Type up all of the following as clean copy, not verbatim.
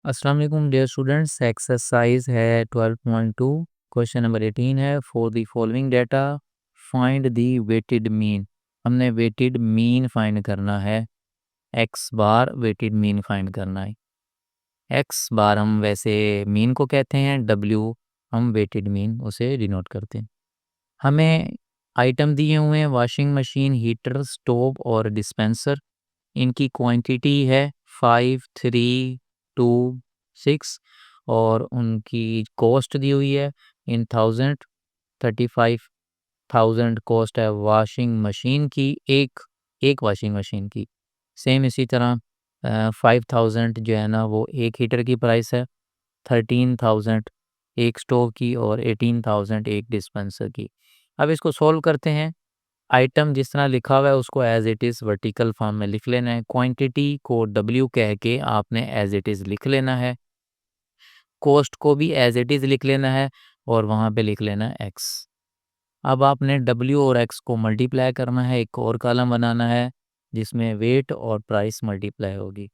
अस्सलाम वालेकुम dear students. Exercise है 12.2। क्वेश्चन नंबर 18 है, for the following data find the weighted mean. हमने वेटेड मीन फाइंड करना है। X bar weighted mean find करना है। एक्स बार हम वैसे मीन को कहते हैं, डब्ल्यू हम वेटेड मीन उसे डिनोट करते हैं। हमें आइटम दिए हुए हैं, वॉशिंग मशीन, हीटर, स्टोव और डिस्पेंसर। इनकी क्वांटिटी है 5, 3, 2, 6 और उनकी कॉस्ट दी हुई है इन 35,000 कॉस्ट है वॉशिंग मशीन की, एक वॉशिंग मशीन की। सेम इसी तरह 5,000 जो है ना वो एक हीटर की प्राइस है, 13,000 एक स्टोव की और 18,000 एक डिस्पेंसर की। अब इसको सॉल्व करते हैं। आइटम जिस तरह लिखा हुआ है उसको as it is vertical form में लिख लेना है। क्वांटिटी को डब्ल्यू कह के आपने एज इट इज़ लिख लेना है। कॉस्ट को भी एज इट इज़ लिख लेना है और वहाँ पे लिख लेना है एक्स। अब आपने डब्ल्यू और एक्स को मल्टीप्लाई करना है, एक और कॉलम बनाना है जिसमें वेट और प्राइस मल्टीप्लाई होगी।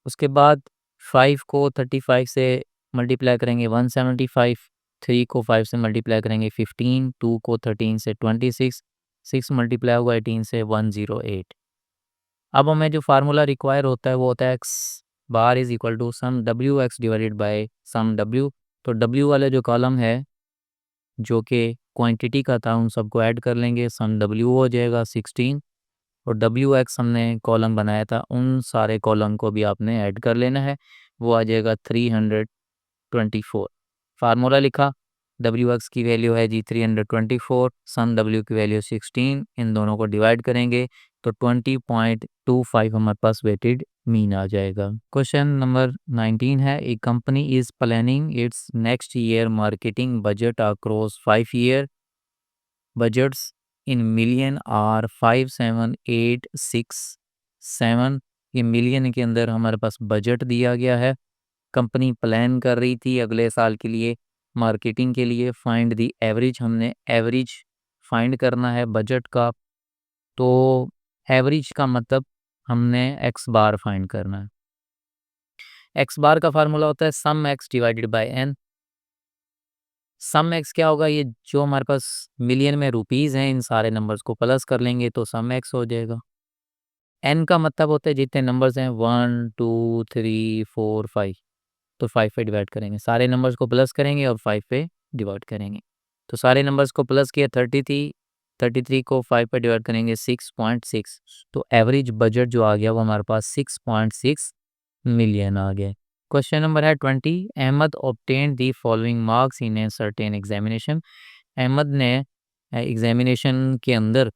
उसके बाद 5 को 35 से मल्टीप्लाई करेंगे 175, 3 को 5 से मल्टीप्लाई करेंगे 15, 2 को 13 से 26, 6 मल्टीप्लाई होगा 18 से 108। अब हमें जो फार्मूला रिक्वायर होता है वो होता है X bar is equal to sum W X divided by sum W. तो डब्ल्यू वाला जो कॉलम है जो कि क्वांटिटी का था उन सबको ऐड कर लेंगे, सम डब्ल्यू हो जाएगा 16 और डब्ल्यू एक्स हमने कॉलम बनाया था उन सारे कॉलम को भी आपने ऐड कर लेना है, वो आ जाएगा 324। फार्मूला लिखा, डब्ल्यू एक्स की वैल्यू है जी 324, सम डब्ल्यू की वैल्यू 16, इन दोनों को डिवाइड करेंगे तो 20.25 हमारे पास वेटेड मीन आ जाएगा। क्वेश्चन नंबर 19 है, a company is planning its next year marketing budget across 5 year budgets in million are 57867। ये मिलियन के अंदर हमारे पास बजट दिया गया है। कंपनी प्लान कर रही थी अगले साल के लिए मार्केटिंग के लिए। फाइंड दी एवरेज, हमने एवरेज फाइंड करना है बजट का। तो एवरेज का मतलब हमने एक्स बार फाइंड करना है। एक्स बार का फार्मूला होता है sum x divided by n. Sum x क्या होगा, ये जो हमारे पास मिलियन में रुपीज़ हैं इन सारे नंबर्स को प्लस कर लेंगे तो सम एक्स हो जाएगा। एन का मतलब होता है जितने नंबर्स हैं 1, 2, 3, 4, 5, तो 5 पे डिवाइड करेंगे, सारे नंबर्स को प्लस करेंगे और 5 पे डिवाइड करेंगे। तो सारे नंबर्स को प्लस किया 33 को 5 पे डिवाइड करेंगे 6.6। तो एवरेज बजट जो आ गया वो हमारे पास 6.6 मिलियन आ गया। क्वेश्चन नंबर है 20, Ahmad obtain the following marks in a certain examination. Ahmad ने एग्जामिनेशन के अंदर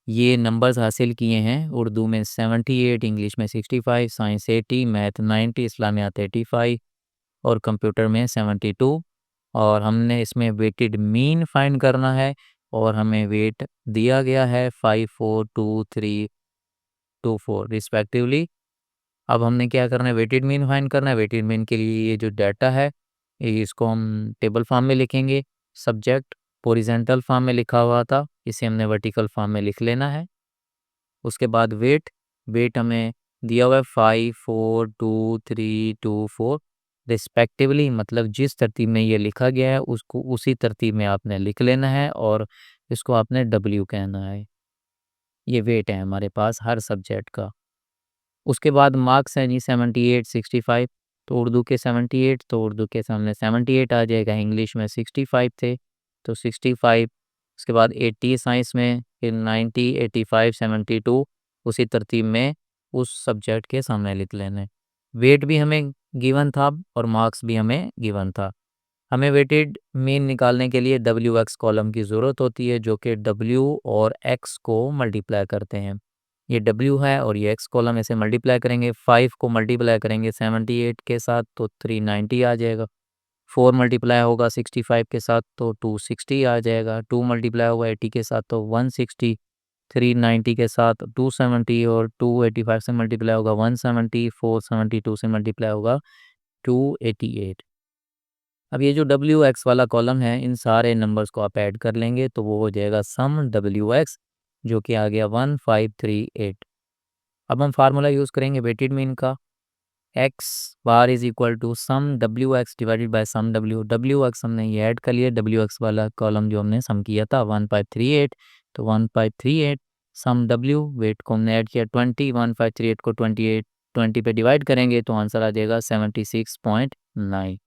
ये नंबर्स हासिल किए हैं। उर्दू में 78, इंग्लिश में 65, साइंस 80, मैथ 90, इस्लामियात 85 और कंप्यूटर में 72। और हमने इसमें वेटेड मीन फाइंड करना है और हमें वेट दिया गया है 5, 4, 2, 3, 2, 4 रिस्पेक्टिवली। अब हमने क्या करना है, वेटेड मीन फाइंड करना है। वेटेड मीन के लिए ये जो डाटा है इसको हम टेबल फॉर्म में लिखेंगे। सब्जेक्ट हॉरिजॉन्टल फॉर्म में लिखा हुआ था, इसे हमने वर्टिकल फॉर्म में लिख लेना है। उसके बाद वेट हमें दिया हुआ है 5, 4, 2, 3, 2, 4 रिस्पेक्टिवली। मतलब जिस तरतीब में ये लिखा गया है उसको उसी तरतीब में आपने लिख लेना है और इसको आपने डब्ल्यू कहना है। ये वेट है हमारे पास हर सब्जेक्ट का। उसके बाद मार्क्स हैं जी 78, 65। तो उर्दू के 78, तो उर्दू के सामने 78 आ जाएगा। इंग्लिश में 65 थे तो 65। उसके बाद 80 साइंस में, फिर 90, 85, 72 उसी तरतीब में उस सब्जेक्ट के सामने लिख लेने। वेट भी हमें गिवन था और मार्क्स भी हमें गिवन था। हमें वेटेड मीन निकालने के लिए डब्ल्यू एक्स कॉलम की ज़रूरत होती है जो कि डब्ल्यू और एक्स को मल्टीप्लाई करते हैं। ये डब्ल्यू है और ये एक्स कॉलम, ऐसे मल्टीप्लाई करेंगे। 5 को मल्टीप्लाई करेंगे 78 के साथ तो 390 आ जाएगा। 4 मल्टीप्लाई होगा 65 के साथ तो 260 आ जाएगा। 2 मल्टीप्लाई होगा 80 के साथ तो 160। 390 के साथ 270 और 285 से मल्टीप्लाई होगा 170। 472 से मल्टीप्लाई होगा 288। अब ये जो डब्ल्यू एक्स वाला कॉलम है इन सारे नंबर्स को आप ऐड कर लेंगे तो वो हो जाएगा सम डब्ल्यू एक्स जो कि आ गया 1538। अब हम फार्मूला यूज़ करेंगे वेटेड मीन का। X bar is equal to sum W X divided by sum W X हमने ये ऐड कर लिया, डब्ल्यू एक्स वाला कॉलम जो हमने सम किया था 1538, तो 1538 सम डब्ल्यू, वेट को हमने ऐड किया 20, 1538 को 20 पे डिवाइड करेंगे तो आंसर आ जाएगा 76.9।